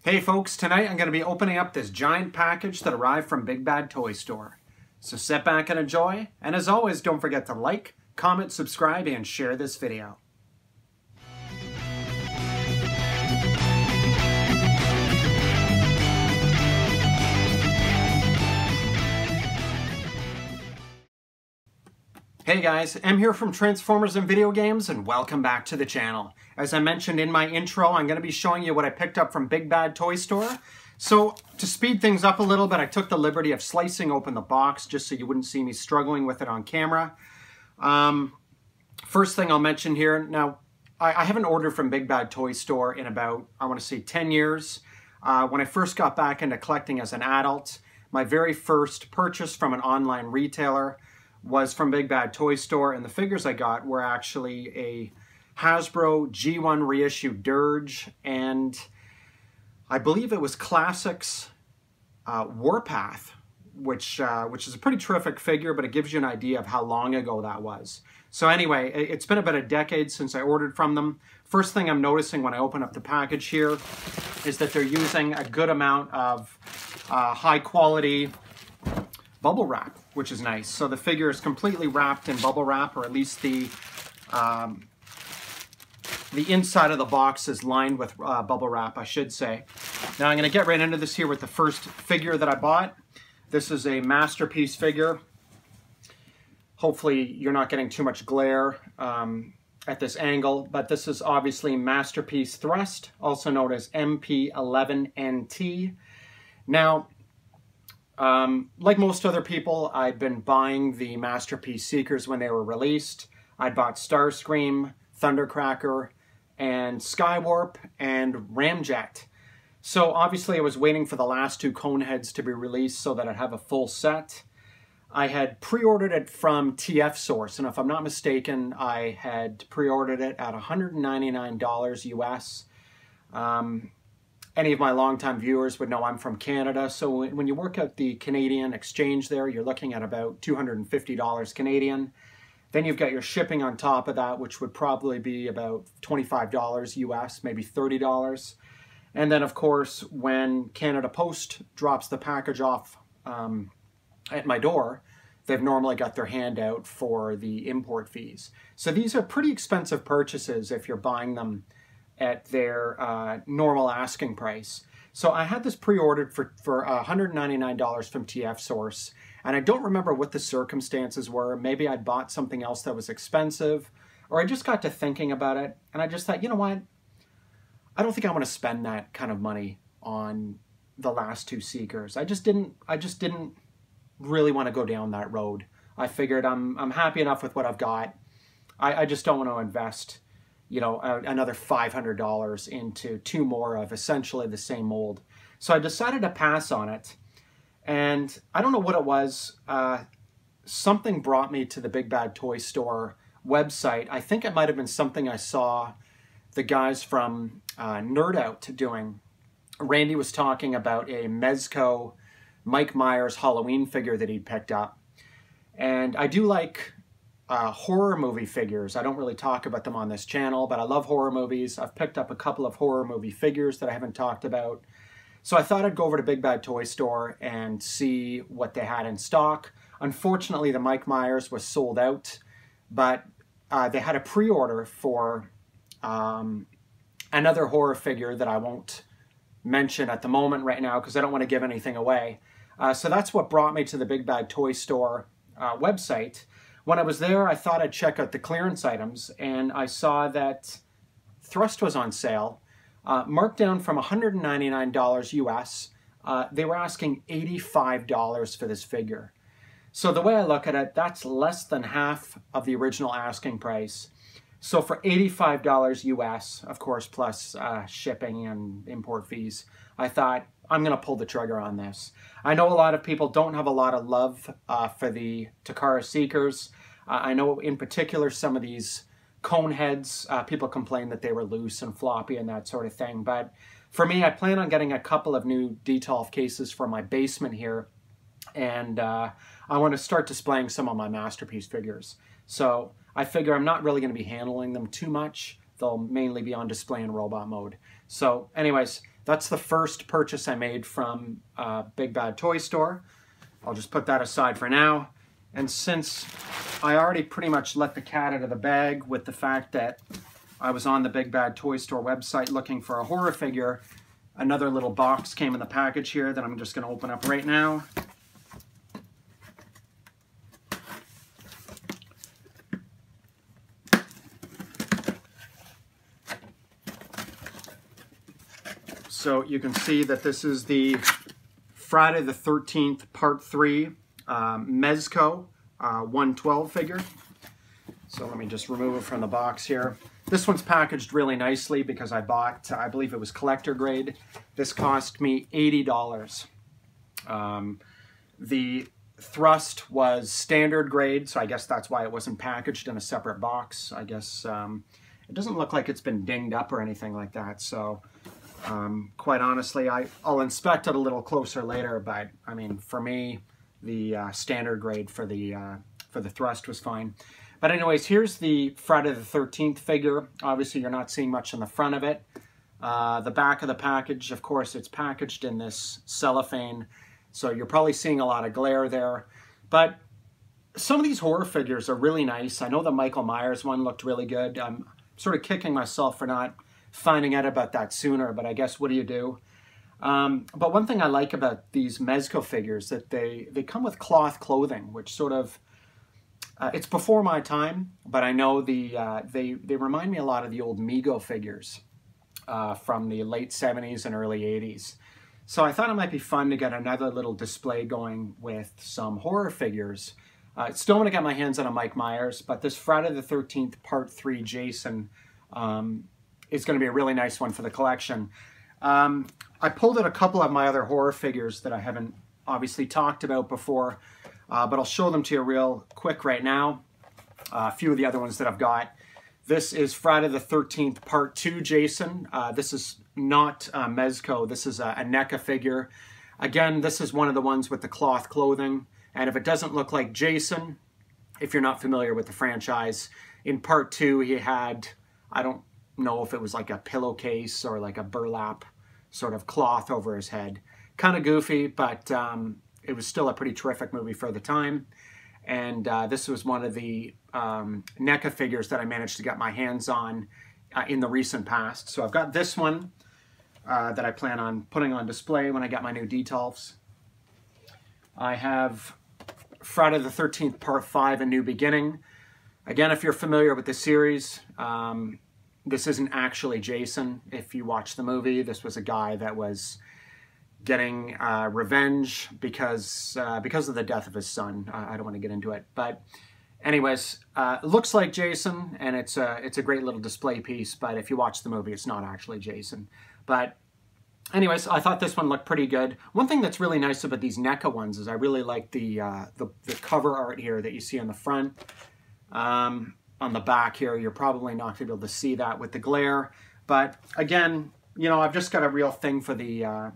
Hey folks, tonight I'm going to be opening up this giant package that arrived from Big Bad Toy Store. So sit back and enjoy, and as always, don't forget to like, comment, subscribe, and share this video. Hey guys, I'm here from Transformers and Video Games, and welcome back to the channel. As I mentioned in my intro, I'm going to be showing you what I picked up from Big Bad Toy Store. So, to speed things up a little bit, I took the liberty of slicing open the box just so you wouldn't see me struggling with it on camera. First thing I'll mention here, now, I haven't ordered from Big Bad Toy Store in about, I want to say, 10 years. When I first got back into collecting as an adult, my very first purchase from an online retailer was from Big Bad Toy Store, and the figures I got were actually a Hasbro G1 reissue Dirge, and I believe it was Classics Warpath, which is a pretty terrific figure, but it gives you an idea of how long ago that was. So anyway, it's been about a decade since I ordered from them. First thing I'm noticing when I open up the package here is that they're using a good amount of high quality bubble wrap, which is nice. So the figure is completely wrapped in bubble wrap, or at least the inside of the box is lined with bubble wrap, I should say. Now I'm going to get right into this here with the first figure that I bought. This is a Masterpiece figure. Hopefully you're not getting too much glare at this angle, but this is obviously Masterpiece Thrust, also known as MP11NT. Now, like most other people, I'd been buying the Masterpiece Seekers when they were released. I'd bought Starscream, Thundercracker, and Skywarp, and Ramjet. So obviously I was waiting for the last two Coneheads to be released so that I'd have a full set. I had pre-ordered it from TF Source, and if I'm not mistaken, I had pre-ordered it at $199 US. Any of my longtime viewers would know I'm from Canada, so when you work out the Canadian exchange there, you're looking at about $250 Canadian. Then you've got your shipping on top of that, which would probably be about $25 US, maybe $30. And then, of course, when Canada Post drops the package off at my door, they've normally got their hand out for the import fees. So these are pretty expensive purchases if you're buying them at their normal asking price. So I had this pre-ordered for $199 from TF Source, and I don't remember what the circumstances were. Maybe I'd bought something else that was expensive, or I just got to thinking about it, and I just thought, you know what? I don't think I want to spend that kind of money on the last two Seekers. I just didn't really want to go down that road. I figured I'm happy enough with what I've got. I just don't want to invest, you know, another $500 into two more of essentially the same mold. So I decided to pass on it, and I don't know what it was. Something brought me to the Big Bad Toy Store website. I think it might have been something I saw the guys from Nerd Out doing. Randy was talking about a Mezco Mike Myers Halloween figure that he'd picked up. And I do like horror movie figures. I don't really talk about them on this channel, but I love horror movies. I've picked up a couple of horror movie figures that I haven't talked about. So I thought I'd go over to Big Bad Toy Store and see what they had in stock. Unfortunately, the Mike Myers was sold out, but they had a pre-order for another horror figure that I won't mention at the moment right now because I don't want to give anything away. So that's what brought me to the Big Bad Toy Store website. When I was there, I thought I'd check out the clearance items, and I saw that Thrust was on sale, marked down from $199 US. They were asking $85 for this figure. So the way I look at it, that's less than half of the original asking price. So for $85 US, of course, plus shipping and import fees, I thought, I'm going to pull the trigger on this. I know a lot of people don't have a lot of love for the Takara Seekers. I know in particular some of these Coneheads, people complain that they were loose and floppy and that sort of thing. But for me, I plan on getting a couple of new Detolf cases for my basement here. And I want to start displaying some of my Masterpiece figures. So I figure I'm not really going to be handling them too much. They'll mainly be on display in robot mode. So anyways, That's the first purchase I made from Big Bad Toy Store. I'll just put that aside for now. And since I already pretty much let the cat out of the bag with the fact that I was on the Big Bad Toy Store website looking for a horror figure, another little box came in the package here that I'm just going to open up right now. So you can see that this is the Friday the 13th Part 3 Mezco 112 figure. So let me just remove it from the box here. This one's packaged really nicely because I bought, I believe it was collector grade. This cost me $80. The thrust was standard grade, so I guess that's why it wasn't packaged in a separate box. I guess it doesn't look like it's been dinged up or anything like that. So quite honestly, I'll inspect it a little closer later, but I mean, for me, the standard grade for the thrust was fine. But anyways, here's the Friday the 13th figure. Obviously, you're not seeing much in the front of it. The back of the package, of course, it's packaged in this cellophane, so you're probably seeing a lot of glare there. But some of these horror figures are really nice. I know the Michael Myers one looked really good. I'm sort of kicking myself for not finding out about that sooner, but I guess what do you do? But one thing I like about these Mezco figures that they come with cloth clothing, which sort of it's before my time, but I know they remind me a lot of the old Mego figures from the late 70s and early 80s. So I thought it might be fun to get another little display going with some horror figures. Still want to get my hands on a Mike Myers, but this Friday the 13th Part 3 Jason is going to be a really nice one for the collection. I pulled out a couple of my other horror figures that I haven't obviously talked about before, but I'll show them to you real quick right now. A few of the other ones that I've got. This is Friday the 13th Part 2 Jason. This is not Mezco. This is a NECA figure. Again, this is one of the ones with the cloth clothing. And if it doesn't look like Jason, if you're not familiar with the franchise, in Part 2 he had, I don't know if it was like a pillowcase or like a burlap sort of cloth over his head. Kind of goofy, but it was still a pretty terrific movie for the time. And this was one of the NECA figures that I managed to get my hands on in the recent past. So I've got this one that I plan on putting on display when I get my new detolfs. I have Friday the 13th Part 5, A New Beginning. Again, if you're familiar with the series, this isn't actually Jason. If you watch the movie, this was a guy that was getting revenge because of the death of his son. I don't want to get into it, but anyways, it looks like Jason, and it's a great little display piece. But if you watch the movie, it's not actually Jason. But anyways, I thought this one looked pretty good. One thing that's really nice about these NECA ones is I really like the cover art here that you see on the front. On the back here, you're probably not going to be able to see that with the glare. But again, you know, I've just got a real thing for the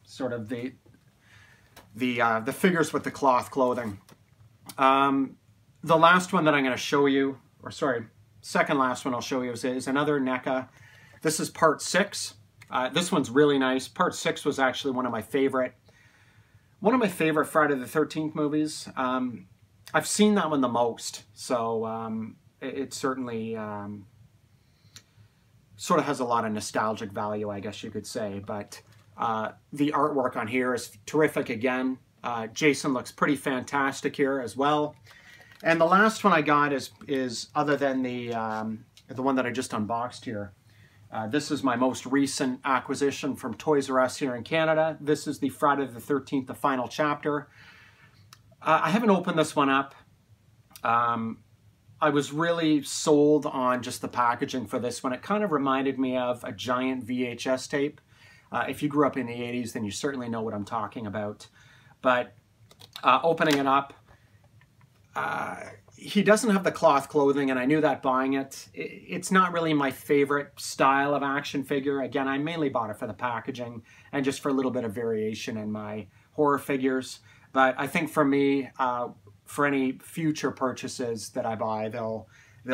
sort of the figures with the cloth clothing. The last one that I'm going to show you, or sorry, second last one I'll show you is another NECA. This is Part 6. This one's really nice. Part 6 was actually one of my favorite Friday the 13th movies. I've seen that one the most, so it certainly sort of has a lot of nostalgic value, I guess you could say. But the artwork on here is terrific again. Jason looks pretty fantastic here as well. And the last one I got is other than the one that I just unboxed here. This is my most recent acquisition from Toys R Us here in Canada. This is the Friday the 13th, the final chapter. I haven't opened this one up. I was really sold on just the packaging for this one. It kind of reminded me of a giant VHS tape. If you grew up in the 80s, then you certainly know what I'm talking about. But opening it up, he doesn't have the cloth clothing, and I knew that buying it. It's not really my favorite style of action figure. Again, I mainly bought it for the packaging and just for a little bit of variation in my horror figures. But I think for me, for any future purchases that I buy, they'll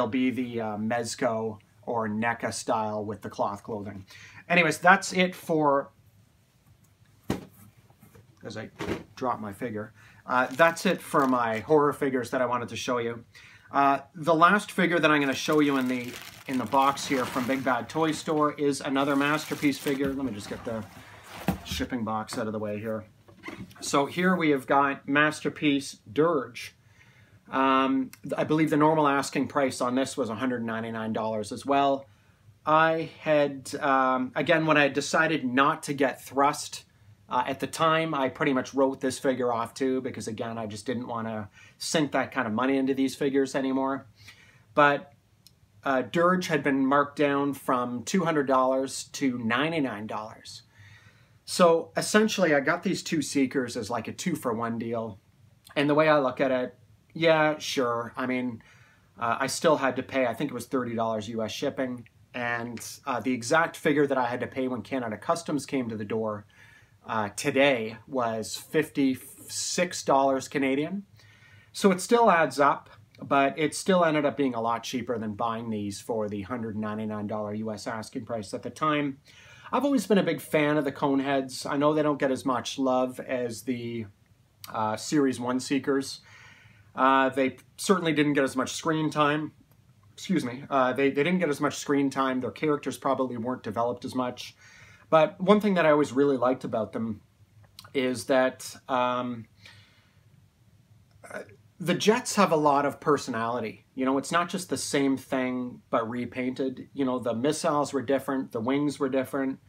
be the Mezco or NECA style with the cloth clothing. Anyways, that's it for as I drop my figure. That's it for my horror figures that I wanted to show you. The last figure that I'm going to show you in the box here from Big Bad Toy Store is another Masterpiece figure. Let me just get the shipping box out of the way here. So here we have got Masterpiece Dirge. I believe the normal asking price on this was $199 as well. I had, again, when I decided not to get Thrust, at the time, I pretty much wrote this figure off too, because again, I just didn't want to sink that kind of money into these figures anymore. But Dirge had been marked down from $200 to $99. So essentially, I got these two Seekers as like a 2-for-1 deal. And the way I look at it, yeah, sure. I mean, I still had to pay, I think it was $30 US shipping. And the exact figure that I had to pay when Canada Customs came to the door today was $56 Canadian. So it still adds up, but it still ended up being a lot cheaper than buying these for the $199 US asking price at the time. I've always been a big fan of the cone heads. I know they don't get as much love as the Series 1 Seekers. They certainly didn't get as much screen time. Excuse me. They didn't get as much screen time. Their characters probably weren't developed as much. But one thing that I always really liked about them is that the jets have a lot of personality. You know, it's not just the same thing, but repainted. You know, the missiles were different. The wings were different.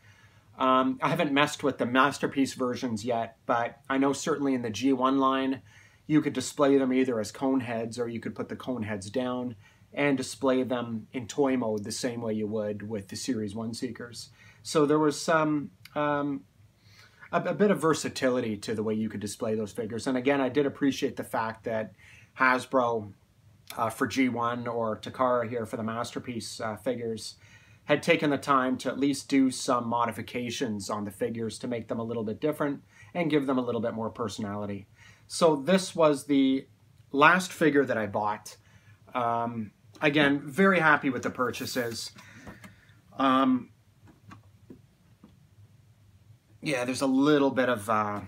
I haven't messed with the Masterpiece versions yet, but I know certainly in the G1 line, you could display them either as cone heads or you could put the cone heads down and display them in toy mode the same way you would with the Series 1 Seekers. So there was some a bit of versatility to the way you could display those figures. And again, I did appreciate the fact that Hasbro for G1 or Takara here for the Masterpiece figures had taken the time to at least do some modifications on the figures to make them a little bit different and give them a little bit more personality. So this was the last figure that I bought. Again, very happy with the purchases. Yeah, there's a little bit of, I'm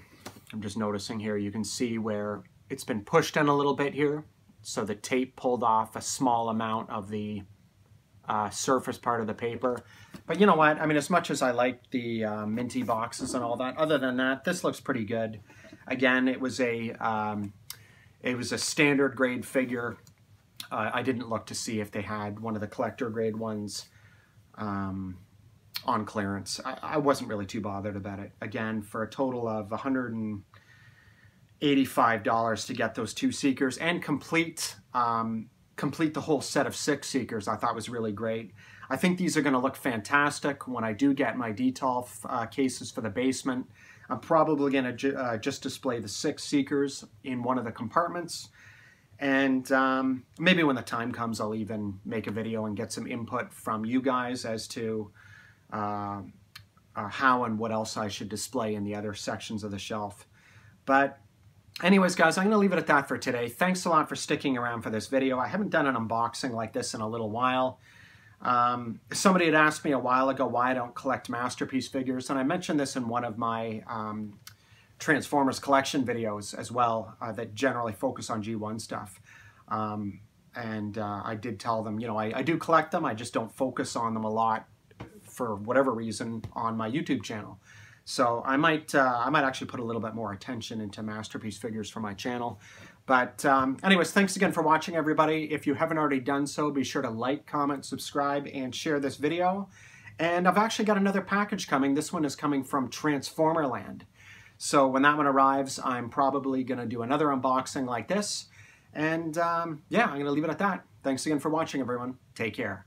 just noticing here, you can see where it's been pushed in a little bit here. So the tape pulled off a small amount of the surface part of the paper. But you know what? I mean, as much as I like the minty boxes and all that, other than that, this looks pretty good. Again, it was a standard grade figure. I didn't look to see if they had one of the collector grade ones on clearance. I wasn't really too bothered about it. Again, for a total of $185 to get those two Seekers and complete the whole set of 6 Seekers, I thought was really great. I think these are going to look fantastic when I do get my DTOL cases for the basement. I'm probably going to just display the 6 Seekers in one of the compartments. And maybe when the time comes, I'll even make a video and get some input from you guys as to how and what else I should display in the other sections of the shelf. But anyways, guys, I'm going to leave it at that for today. Thanks a lot for sticking around for this video. I haven't done an unboxing like this in a little while. Somebody had asked me a while ago why I don't collect Masterpiece figures, and I mentioned this in one of my Transformers collection videos as well that generally focus on G1 stuff. I did tell them, you know, I do collect them, I just don't focus on them a lot for whatever reason on my YouTube channel. So I might actually put a little bit more attention into Masterpiece figures for my channel. But anyways, thanks again for watching, everybody. If you haven't already done so, be sure to like, comment, subscribe, and share this video. And I've actually got another package coming. This one is coming from Transformerland. So when that one arrives, I'm probably going to do another unboxing like this. And yeah, I'm going to leave it at that. Thanks again for watching, everyone. Take care.